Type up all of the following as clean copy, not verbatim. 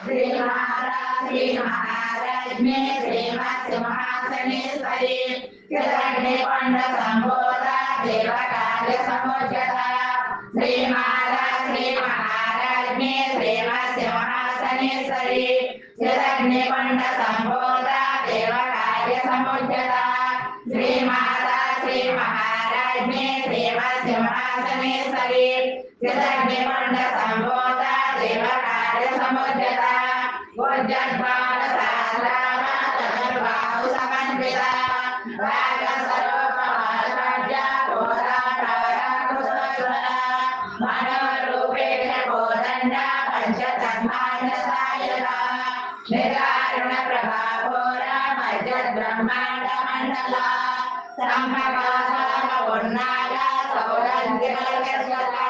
श्री महाराज में श्रीमत् सिंहासनेश्वरी चिरग्निकुंड संबोधा देव कार्य समुज्जता श्री महाराज में श्रीमत् सिंहासनेश्वरी चिरग्निकुंड संबोधा देव कार्य समुज्जता श्री महाराज में श्रीमत् सिंहासनेश्वरी चिरग्निकुंड संबोधा देव कार्य समुज्जता गोजद्वार सारामा तदर्भाव समन्विता राजसरोपमाचार्य गोदाधारा कुशलसुरा मनोरूपेण गोदण्ड पंचतन्मानसायता निरारुण प्रभापोरा मज्जद्ब्रह्माण्ड मण्डला सम्भवासार उन्नागा सौरन्दिवर्गस्वता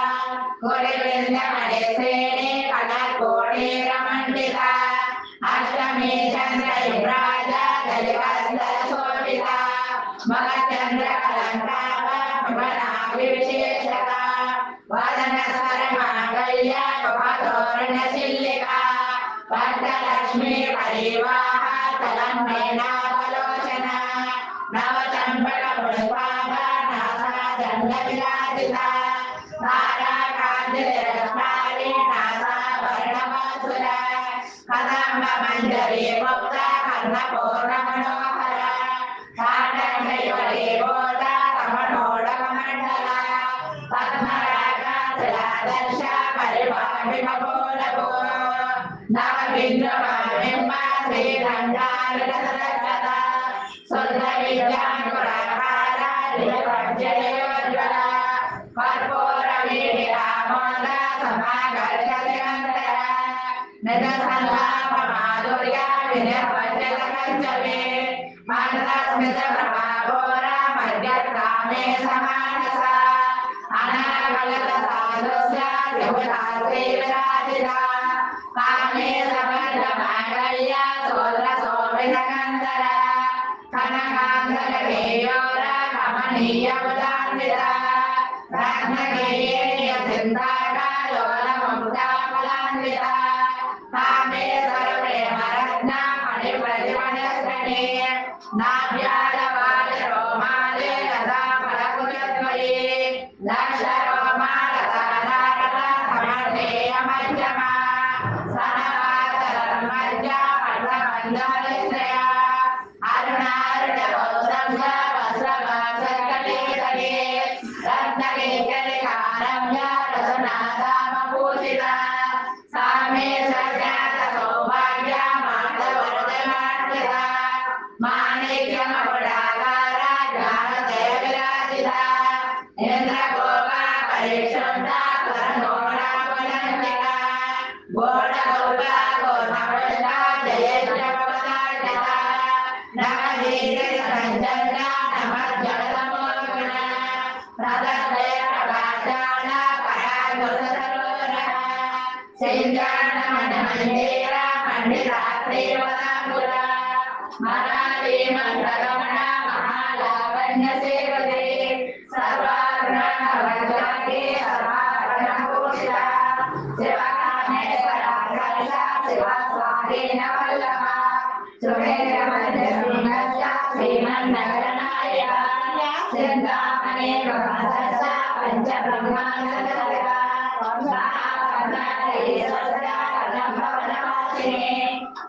कुरिविन्द्यमणिसेने कलाकोटिरमण्डिता अष्टमी चन्द्रयुराजा गलिवत्सरशोभिता मगचन्द्रकलङ्कावा भुवनाभिविशेषता वदनसरमाङ्गल्य शुभतोरणशिल्लिका भक्तलक्ष्मी परिवाह तलन्मेनावलोचना नवचम्पकपुष्पाभा नासादण्डविराजिता ताराकान्तिरत्नानि नासाभरणवसुरा कदम्बमञ्जरी मुक्ता कर्णपूर्णमनोहरा काण्डमयूरी गोदा कमलोडकमण्डला पद्मरागाचलादर्श परिभाषिमपूर्णभो नवविग्रहबिम्बा श्रीरङ्गारुणसरस्वता शुद्धविद्याङ्कुराकारा निजवर्जयोज्ज्वला कर्पूरवीर्यामोदा समागर्षदिगन्धरा निजसल्लापमाधुर्या विनिर्वज्जलकञ्चवे मन्दस्मितप्रभाभोरा मध्यग्रामे समानसा अनागलतसाधुस्य त्रिपुराश्रीविराजिता कामे सबर्गमाङ्गल्य सोद्रशोभितकन्दरा कनकान्तरकेयोरा कमनीयमुदान्विता रत्नकेयेयसिन्धाका लोलमुक्ताफलान्विता कामे सर्वप्रेमरत्ना मणिप्रतिमणस्कणे नाभ्यालवालरोमाले लता फलकुलद्वये लक्षरोमालतानारता समर्थेयमध्यमा सनवातरन्मज्जा पट्टमन्दमनिश्रया अरुणारुणगौरम्य वस्त्रवासकलेतले रत्नकेकलिकारम्य रसनादामपूजिता सामे सज्जातसौभाग्य मातवर्धमान्विता माणिक्यमकुटाकारा ज्ञानदयविराजिता इन्द्रगोपा परिक्षुब्धा करनोडाकुलन्विता गोडगोपा गोधवृष्टा जयेन्द्रभवतार्जिता नवदीर्घसञ्चन्ना नमज्जलसमोगुणा प्रदत्तय प्रकाशाना परागुरुसरोरः सेन्द्राणमणमञ्जीरा पण्डितात्रीवदाम्बुरा मरालीमण्डलमणा महालावण्यसेवते सर्वारुणभवद्वागे सर्वाभरणभूषिता शिवकामेश्वराकर्षा शिवस्वाधीनवल्लभा सुमेरमध्यसिंहस्य श्रीमन्नगरनायका चिन्तामणि प्रभासस्य पञ्चब्रह्माण्डनायका महाकर्णाटकीश्वरस्य कर्णभवनवासिनी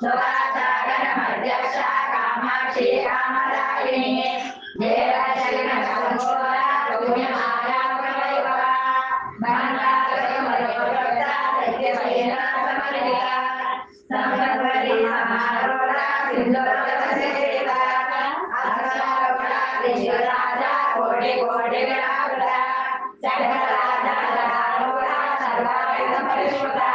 सुरासागरमध्यक्षा कामाक्षी कामदायिनी देवचरणसम्भोरा पुण्यमाला प्रवैभवा गङ्गाधरमयोगता सत्यसेना समर्पिता संसर्वरी समारोढा सिन्दूरसेविता अक्षरारूढा विश्वराजा कोटि कोटि विराजिता चक्रराजा जटारूढा सर्वायुध परिष्कृता